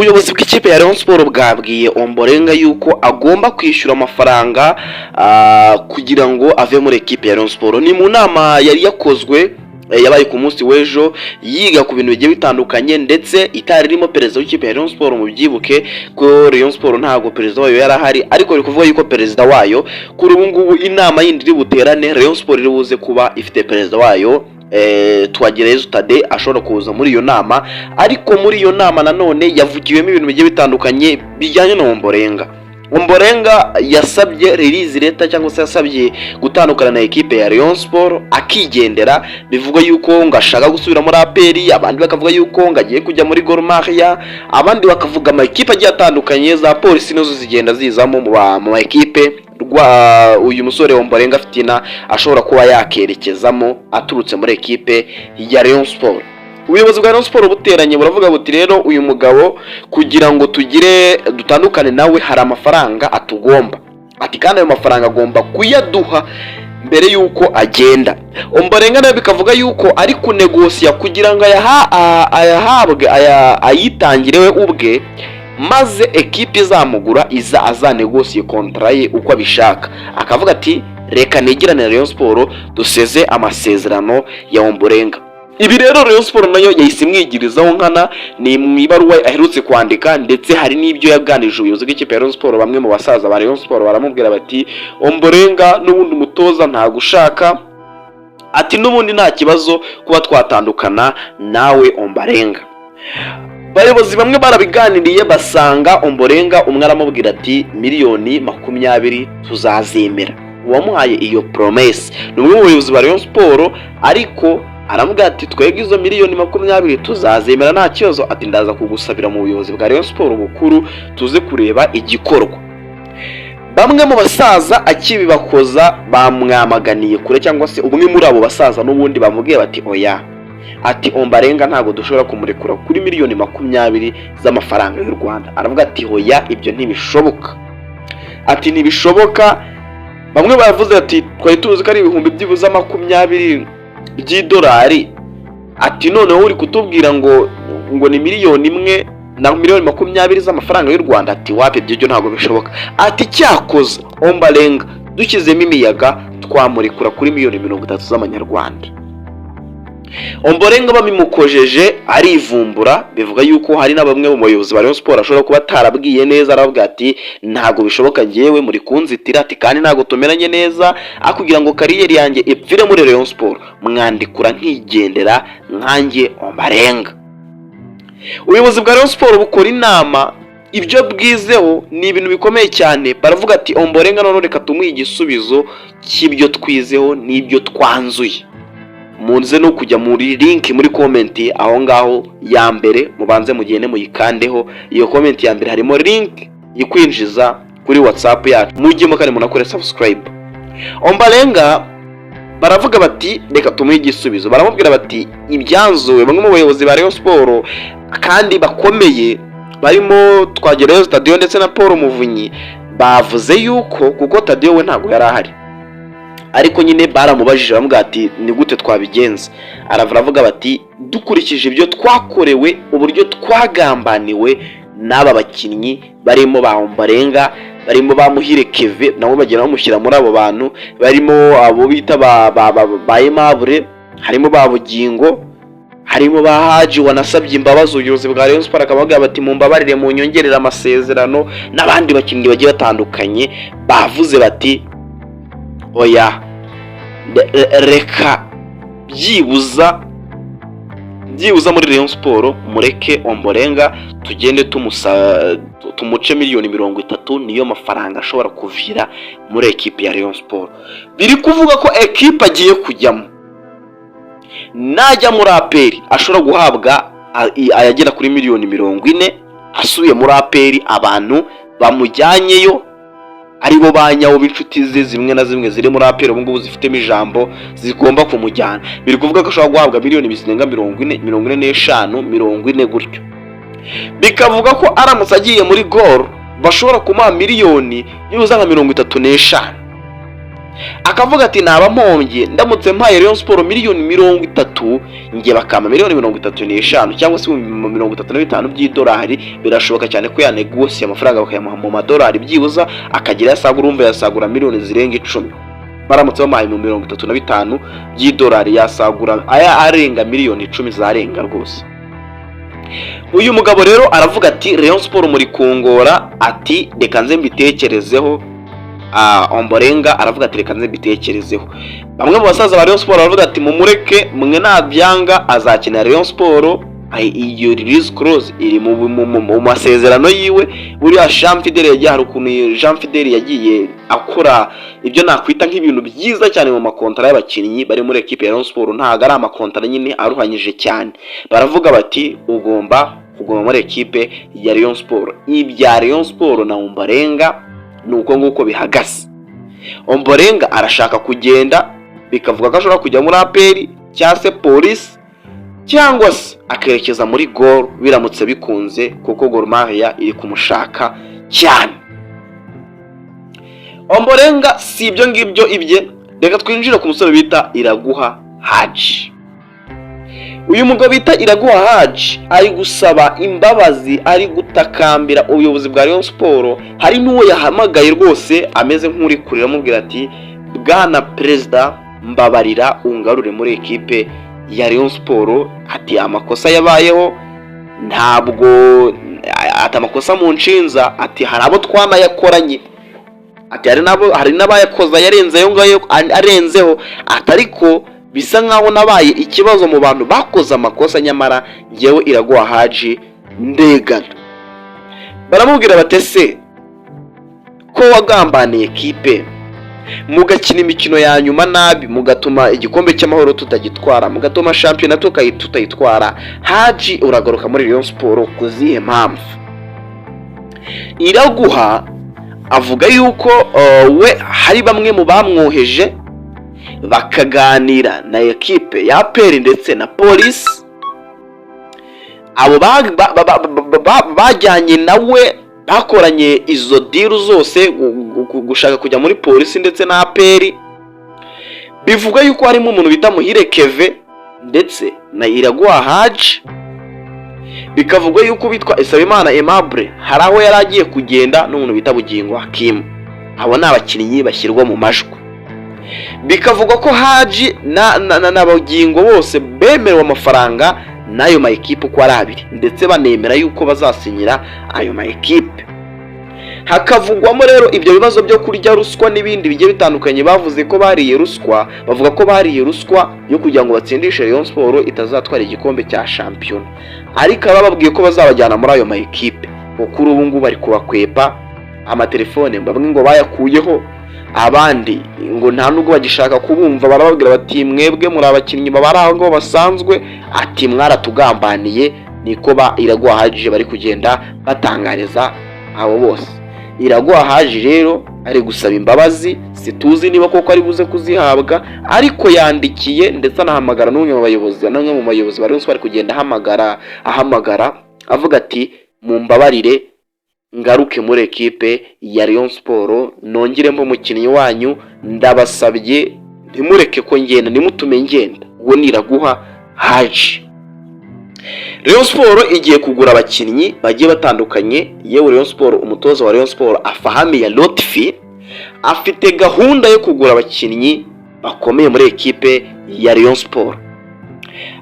ubuyobozi bw'ikipe ya Rayon Sport bwabwiye Ombolenga yuko agomba kwishyura amafaranga kugira ngo ave muri ekipe ya Rayon Sport. Ni mu nama yari yakozwe yabaye ku munsi w'ejo yiga ku bintu bigiye bitandukanye, ndetse itari ririmo perezida w'ikipe ya Rayon Sport. Mu byibuke ko Rayon Sport ntago perezida wayo yarahari, ariko biri kuvuga yuko perezida wayo kuri ubu ngubu inama yindi iri buterane Rayon Sport iri buze kuba ifite perezida wayo Twagireyezu Tade ashobora kuza muri iyo nama. Ariko muri iyo nama nanone yavugiwemo ibintu bigiye bitandukanye bijyanye na Ombolenga. Ombolenga yasabye release leta cyangwa se yasabye gutandukana na ekipe ya Rayon Sport akigendera. Bivugwa yuko ngashaka gusubira muri APR, abandi bakavuga yuko ngagiye kujya muri Gor Mahia, abandi bakavuga ama ekipe agiye atandukanye, za polisi nazo zigenda zizamo mu ekipe uyu musore Ombolenga Fitina ashobora kuba yakerekezamo aturutse muri ekipe ya Rayon Sport. Ubuyobozi bwa Rayon Sport buteranye buravuga buti rero uyu mugabo kugira ngo dutandukane nawe hari amafaranga atugomba, ati kandi ayo mafaranga agomba kuyaduha mbere yuko agenda. Ombolenga nawe bikavuga yuko ari kunegosiya kugira ngo ayahabwe ayitangirewe ubwe, maze ekipe izamugura azanegosiye kontra ye uko abishaka. Akavuga ati reka negirane na Rayon Sport duseze amasezerano ya Ombolenga. Ibi rero Rayon Sport nayo yahise imwigirizaho nkana, ni mu ibaruwa aherutse kwandika, ndetse hari n'ibyo yaganije ubuyobozi bw'ikipe ya Rayon Sport. Bamwe mu basaza ba Rayon Sport baramubwira bati Ombolenga n'ubundi umutoza ntagushaka, ati n'ubundi nta kibazo kuba twatandukana nawe Ombolenga. Bayobozi bamwe barabiganiriye basanga Ombolenga umwe aramubwira ati miliyoni 20 tuzazemera. Uwamuhaye iyo promesse ni umwe mu bayobozi ba Rayon Sport, ariko aramubwira ati twebwe izo miliyoni 20 tuzazemera nta kibazo, ati ndaza kugusabira mu buyobozi bwa Rayon Sport bukuru tuze kureba igikorwa. Bamwe mu basaza akibibakoza bamwamaganiye kure, cyangwa se umwe muri abo basaza n'ubundi bamubwiye bati oya, ati Ombolenga ntago dushobora kumurekura kuri miliyoni 20 z'amafaranga y'u Rwanda. Aravuga ati hoya, ibyo ntibishoboka, ati ntibishoboka. Bamwe bavuze ati twari tuzi ko ari ibihumbi byibuze 20 by'idolari, ati noneho uri kutubwira ngo ni miliyoni 1 na miliyoni 20 z'amafaranga y'u Rwanda. Ati wapi, ibyo ntago bishoboka. Ati cyakoze Ombolenga dukizemo imiyaga twamurekura kuri miliyoni 30 z'amanyarwanda. Ombolenga babimukojeje arivumbura, bivuga yuko hari na bamwe mu bayobozi ba Rayon Sport ashobora kuba atarabwiye neza. Aravuga ati ntago bishoboka, ngewe muri kunzitira, ati kandi ntago tumeranye neza, akugira ngo kariyeri yanjye ipfire muri Rayon Sport mwandikura nkigendera nkanjye Ombolenga. Ubuyobozi bwa Rayon Sport bukora inama, ibyo bwizeho ni ibintu bikomeye cyane. Baravuga ati Ombolenga none reka tumuhe igisubizo cy'ibyo twizeho n'ibyo twanzuye. Munze no kujya muri link muri comment aho ngaho ya mbere, mubanze mugende muyikandeho. Iyo comment ya mbere harimo link ikwinjiza kuri WhatsApp yacu, mujye kandi munakore subscribe. Ombolenga baravuga bati reka tumuhe igisubizo. Baramubwira bati ibyanzuwe. Bamwe mu bayobozi ba Rayon Sport kandi bakomeye barimo Twagireyezu Tade ndetse na Paul Muvunyi bavuze yuko kuko Tade we ntago yari ahari, ariko nyine baramubajije bamubwira ati ni gute twabigenza. Aravuga bati dukurikije ibyo twakorewe, uburyo twagambaniwe n'aba bakinnyi barimo ba Ombolenga, barimo ba Muhire Keve nabo bagera bamushyira muri abo bantu, barimo abo bita ba Aimable, harimo ba Bugingo, harimo ba Haji wanasabye imbabazi ubuyobozi bwa Rayon Sport. Akavuga bati mumbabarire mu nyongerera amasezerano, n'abandi bakinnyi bagiye batandukanye bavuze bati oya, reka byibuza muri Rayon Sport mureke Ombolenga tugende tumuce miliyoni 30, niyo mafaranga ashobora kuvira muri ekipe ya Rayon Sport. Biri kuvuga ko ekipe agiye kujyamo najya muri APR ashobora guhabwa ayagera kuri miliyoni 40. Asubiye muri APR abantu bamujyanyeyo aribo banyawo b'inshuti ze zimwe na zimwe ziri muri APR ubu ngubu zifitemo ijambo zigomba kumujyana. Biri kuvuga ko ashobora guhabwa miliyoni bizirenga 40 gutyo. Bikavuga ko aramutse agiye muri Gor bashobora kumuha miliyoni y'uza nka 35. akavuga ati naba mpombye ndamutse mpaye Rayon Sport miliyoni 30, ngiye bakama miliyoni 35 cyangwa se 35 by'idolari. Birashoboka cyane ko yanegosia amafaranga bakayamuha mu madolari byibuza akagira yasagura, umva yasagura miliyoni zirenga 10. Baramutse bamaye mu 35 by'idolari yasagura aya arenga miliyoni 10 zarenga rwose. Uyu mugabo rero aravuga ati Rayon Sport muri kongora, ati reka nze mbitekerezeho. Ombolenga aravuga ati reka nze mbitekerezeho. Bamwe mu basaza ba Rayon Sport baravuga ati mumureke, mwe nabyanga azakina Rayon Sport. Iyo release clause iri mu masezerano yiwe. Buriya Jean Fidel yagiye, hari ukuntu Jean Fidel yagiye akora ibyo nakwita nk'ibintu byiza cyane mu makontara y'abakinnyi bari muri equipe ya Rayon Sport. Ntago ari amakontara nyine aruhanyije cyane. Baravuga bati ugomba kuguma muri equipe ya Rayon Sport. Ibya Rayon Sport na Ombolenga nuko nguko bihagaze. Ombolenga arashaka kugenda, bikavuga ko ashobora kujya muri APR cyangwa se Police cyangwa se akerekeza muri Gor biramutse bikunze, kuko Gor Mahia iri kumushaka cyane. Ombolenga si ibyo ngibyo ibye. Reka twinjira ku musore bita Iraguha Haji. Uyu mugabo bita Iraguha Haji ari gusaba imbabazi, ari gutakambira ubuyobozi bwa Rayon Sport. Hari n'uwo yahamagaye rwose ameze nk'uri kurira amubwira ati bwana perezida mbabarira ungarure muri equipe ya Rayon Sport. Ati amakosa yabayeho ntabwo atamakosa mu nshinza, ati hari abo twanayakoranye, ati hari n'abayakoza yarenzeyo ngayo arenzeho, atariko bisa nkaho nabaye ikibazo mu bantu bakoze amakosa, nyamara ngewe Iraguha Haji ndegana. Baramubwira batese ko wagambaniye equipe, mugakina imikino ya nyuma nabi, mugatuma igikombe cy'amahoro tutagitwara, mugatuma shampiyona tutayitwara, Haji uragaruka muri Rayon Sport kuzihe mpamvu? Iraguha avuga yuko we hari bamwe mu bamwoheje bakaganira na equipe ya APR ndetse na Police. Abo bajyanye nawe bakoranye izo deal zose gushaka kujya muri Police ndetse na APR. Bivuga yuko harimo umuntu bita Muhire Keve ndetse na Iraguha Haji. Bikavuga yuko bitwa Isabimana Aimable hari aho yaragiye kugenda n'umuntu bita Bugingo Hakim. Abo ni abakinnyi bashyirwa mu majwi. Bikavuga ko Haji na Bugingo bose bemerewe amafaranga n'ayo ma equipe uko ari abiri, ndetse banemera yuko bazasinyira ayo ma equipe. Hakavugwamo rero ibyo bibazo byo kurya ruswa n'ibindi bigiye bitandukanye. Bavuze ko bariye ruswa, bavuga ko bariye ruswa yo kugira ngo batsindishe Rayon Sport itazatwara igikombe cya shampiyona, ariko bababwiye ko bazabajyana muri ayo ma equipe. Kuri ubu ngubu bari kubakwepa amatelefone, bamwe ngo bayakuyeho, abandi ngo nta nubwo bagishaka kubumva. Barababwira bati mwebwe muri abakinnyi babari aho ngo basanzwe, ati mwaratugambaniye. Niko Iraguha Haji bari kugenda batangariza abo bose. Iraguha Haji rero ari gusaba imbabazi, situzi niba koko ari buze kuzihabwa, ariko yandikiye ndetse anahamagara n'umwe mu bayobozi bari bari kugenda ahamagara avuga ati mumbabarire ngaruke muri equipe ya Rayon Sport, nongere mbo umukinnyi wanyu, ndabasabye ntimureke ko ngenda, nimutume ngenda. Uwo ni Iraguha Haji. Rayon Sport igiye kugura abakinnyi bagiye batandukanye. Yewe Rayon Sport, umutoza wa Rayon Sport Afahami ya Lotfi afite gahunda yo kugura abakinnyi bakomeye muri equipe ya Rayon Sport.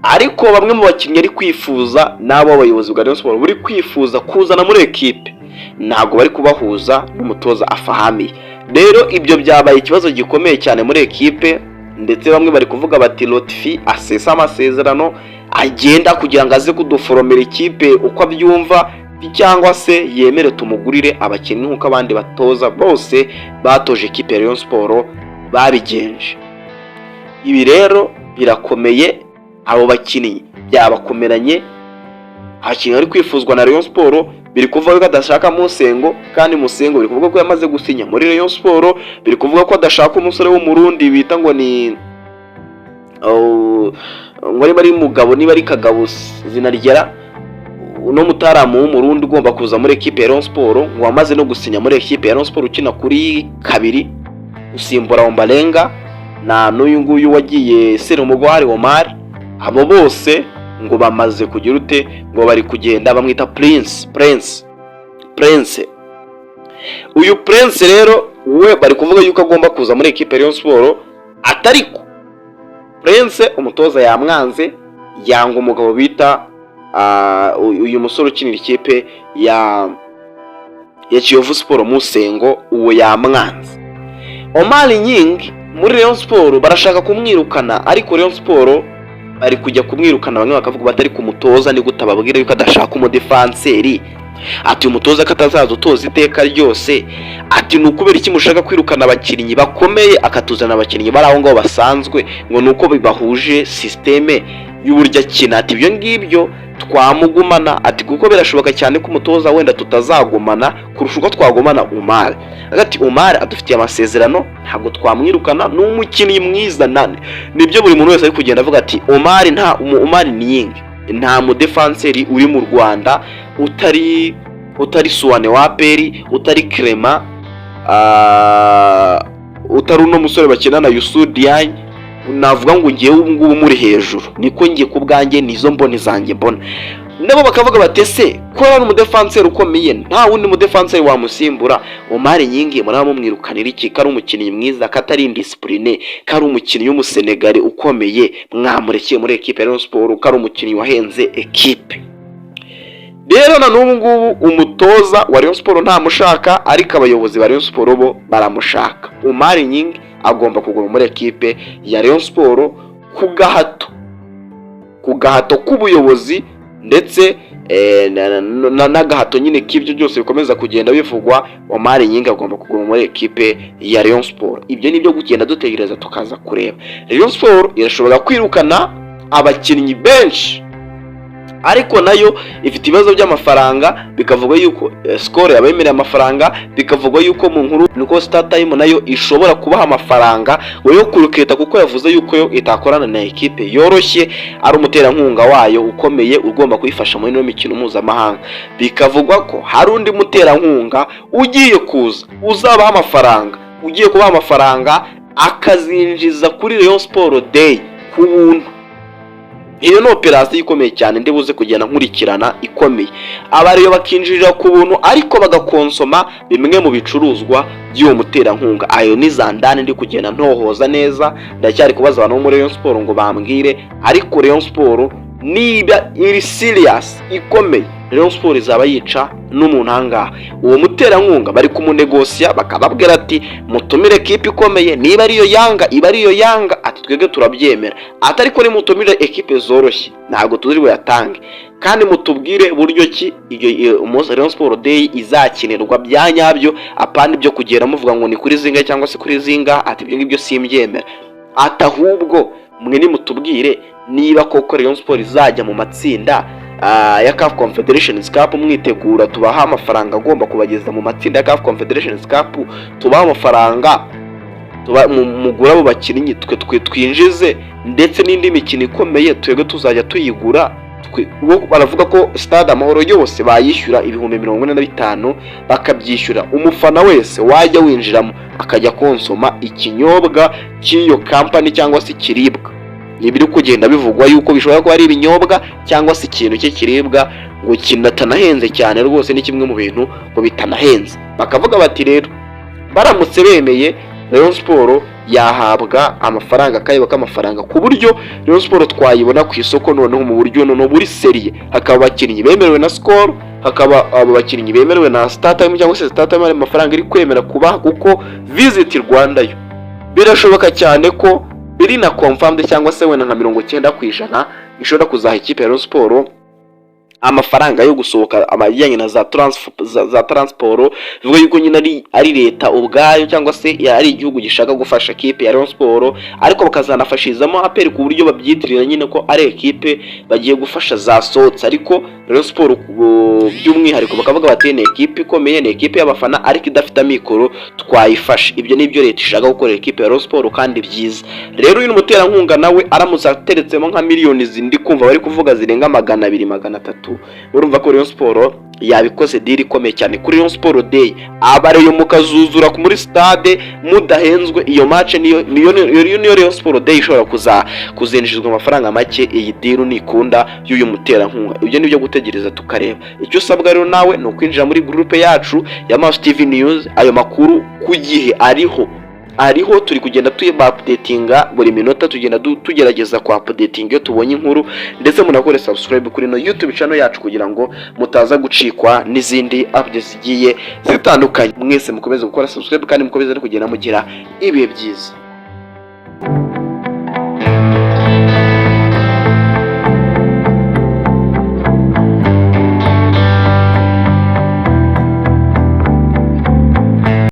Ariko bamwe mu bakinnyi ari kwifuza n'abo abayobozi bwa Rayon Sport buri kwifuza kuzana muri equipe ntago bari kubahuza n'umutoza Afahami. Rero ibyo byabaye ikibazo gikomeye cyane muri equipe, ndetse bamwe bari kuvuga bati Lotfi asesa amasezerano agenda kugira ngo aze kuduforomera ikipe uko abyumva, cyangwa se yemere tumugurire abakinnyi nk'uko abandi batoza bose batoje ikipe ya Rayon Sport babigenje. Ibi rero birakomeye, abo bakinnyi byabakomeranye. Abakinnyi bari kwifuzwa na Rayon Sport biri kuvuga ko adashaka Musengo, kandi Musengo biri kuvuga ko yamaze gusinya muri Rayon Sport. Biri kuvuga ko adashaka umusore w'umurundi bita ngo ni ngo bari mugabo niba ari Kagabo zina ryera, uno mutaramu w'umurundi ugomba kuza muri equipe ya Rayon Sport, ngo wamaze no gusinya muri equipe ya Rayon Sport ukina kuri kabiri. usimbura Ombalenga na n'uyu nguyu wagiye Serumugo Omar, abo bose ngo bamaze kugira ute, ngo bari kugenda bamwita Prince. Uyu Prince rero we bari kuvuga yuko agomba kuza muri equipe ya Rayon Sport, atariko Prince umutoza yamwanze, yanga umugabo bita uyu musore ukinira ikipe ya Kiyovu Sport Musengo, uwo yamwanze. Omar Nyingi muri Rayon Sport barashaka kumwirukana, ariko Rayon Sport bari kujya kumwirukana, bamwe bakavuga batari kumutoza ni gutababwira yuko adashaka umudefanseri, ati umutoza katazaza utoza iteka ryose, ati nukubera iki mushaka kwirukana abakinnyi bakomeye akatuzana abakinnyi bari aho ngaho basanzwe, ngo nuko bibahuje systeme y'uburyo akina. Ati ibyo ngibyo twamugumana, ati kuko birashoboka cyane ko umutoza wenda tutazagumana kurusha uko twagumana Omar. Agati Omar adufitiye amasezerano, ntabwo twamwirukana, n'umukinnyi mwiza nane. Nibyo buri muntu wese ari kugenda avuga ati Omar Nyingi nta mudefanseri uri mu Rwanda utari Suwane wa Peri, utari Clement, utari uno musore bakina na Youssou Diagne, navuga ngo ngiye ubu ngubu muri hejuru, niko ngiye ku bwanjye, nizo mboni zanjye mbona. Nabo bakavuga batese ko ari umudefanseri ukomeye, nta wundi mudefanseri wamusimbura Omar Nyingi, muraba mumwirukanira iki? Kari umukinnyi mwiza, katari indiscipline, kari umukinnyi w'umusenegari ukomeye, mwamurekeye muri equipe ya Rayon Sport, kari umukinnyi wahenze equipe. Rero na n'ubu ngubu umutoza wa Rayon Sport ntamushaka, ariko abayobozi ba Rayon Sport bo baramushaka. Omar Nyingi agomba kuguma muri equipe ya Rayon Sport ku gahato k'ubuyobozi, ndetse n'agahato nyine k'ibyo byose bikomeza kugenda bivugwa. Omar Nyingi agomba kuguma muri equipe ya Rayon Sport. Ibyo nibyo kugenda dutegereza tukaza kureba. Rayon Sport irashobora kwirukana abakinnyi benshi, ariko nayo ifite ibibazo by'amafaranga, bikavuga yuko score yabemereye amafaranga, bikavuga yuko mu nkuru nuko Star Time nayo ishobora kubaha amafaranga yo kuruketa, kuko yavuze yuko yo itakorana na equipe yoroshye, ari umuterankunga wayo ukomeye ugomba kuyifasha muri no mikino mpuzamahanga. Bikavugwa ko hari undi muterankunga ugiye kuza uzabaha amafaranga, ugiye kubaha amafaranga akazinjiza kuri Rayon Sport Day ku buntu. Iyo no operasiyo ikomeye cyane ndibuze kugenda nkurikirana ikomeye, abariyo bakinjirira ku buntu ariko bagakonsoma bimwe mu bicuruzwa by'uwo muterankunga. Ayo ni zandane ndi kugenda ntohoza neza, ndacyari kubaza abantu muri Rayon Sport ngo bambwire, ariko Rayon Sport niba iri serious ikomeye, Rayon Sport izaba yica n'umuntu ahangaha. Uwo muterankunga bari kumunegosiya, bakababwira ati mutumire equipe ikomeye, niba ariyo Yanga iba ariyo Yanga, ati twebwe turabyemera, atari ko ni mutumire equipe zoroshye ntabwo tuziri buyatange, kandi mutubwire buryo ki iyo Rayon Sport Day izakinirwa bya nyabyo, apana ibyo kugera muvuga ngo ni kuri zinga cyangwa se kuri zinga, ati ibyo ngibyo simbyemera. Ati ahubwo mwe ni mutubwire niba koko Rayon Sport izajya mu matsinda ya CAF Confederations Cup, mwitegura tubaha amafaranga agomba kubageza mu matsinda ya CAF Confederations Cup, tubaha amafaranga mugura abo bakinnyi twinjize, ndetse n'indi mikino ikomeye twebwe tuzajya tuyigura. Baravuga ko Stade Amahoro yose bayishyura ibihumbi 45, bakabyishyura umufana wese wajya winjiramo akajya konsoma ikinyobwa cy'iyo company cyangwa se kiribwa. Nibiri kugenda bivugwa yuko bishobora kuba ari ibinyobwa cyangwa se ikintu cye kiribwa, ngo kinatanahenze cyane rwose, ni kimwe mu bintu ngo bitanahenze. Bakavuga bati rero baramutse bemeye, Rayon Sport yahabwa amafaranga, kayiba k'amafaranga, ku buryo Rayon Sport twayibona ku isoko noneho mu buryo buri serie. Hakaba abakinnyi bemerewe na Skol, hakaba abo bakinnyi bemerewe na Star Time cyangwa se Star Time ari amafaranga iri kwemera kubaha, kuko Visit Rwanda yo birashoboka cyane ko biri na confirmed cyangwa se wenda nka 90% ishobora kuzaha ikipe ya Rayon Sport amafaranga yo gusohoka amajyanye na za transport. Bivuga yuko nyine ari leta ubwayo cyangwa se ari igihugu gishaka gufasha equipe ya Rayon Sport, ariko bakazanafashizamo aperi ku buryo babyitirira nyine ko ari equipe bagiye gufasha za sotse. Ariko Rayon Sport by'umwihariko bakavuga bati ni equipe ikomeye, ni equipe y'abafana ariko idafite amikoro twayifasha. Ibyo nibyo leta ishaka gukora equipe ya Rayon Sport kandi byiza. Rero uyu muterankunga nawe aramutse ateretsemo nka miliyoni zindi kumva bari kuvuga zirenga 200-300, urumva ko Rayon Sport yabikoze deal ikomeye cyane kuri Rayon Sport Day. Abareyo mukazuzura muri stade mudahenzwe, iyo match niyo Rayon Sport Day ishobora kuzinjizwa amafaranga make. Iyi deal nikunda y'uyu muterankunga, ibyo nibyo gutegereza tukareba. Icyo usabwa rero nawe ni ukwinjira muri groupe yacu ya Mouth TV News. Ayo makuru ku gihe ariho turi kugenda updatinga buri minota, tugenda tugerageza ku updating iyo tubonye inkuru, ndetse munakore subscribe kuri no YouTube channel yacu kugira ngo mutaza gucikwa n'izindi updates zigiye zitandukanye. Mwese mukomeze gukora subscribe kandi mukomeze no kugenda mugira ibihe byiza.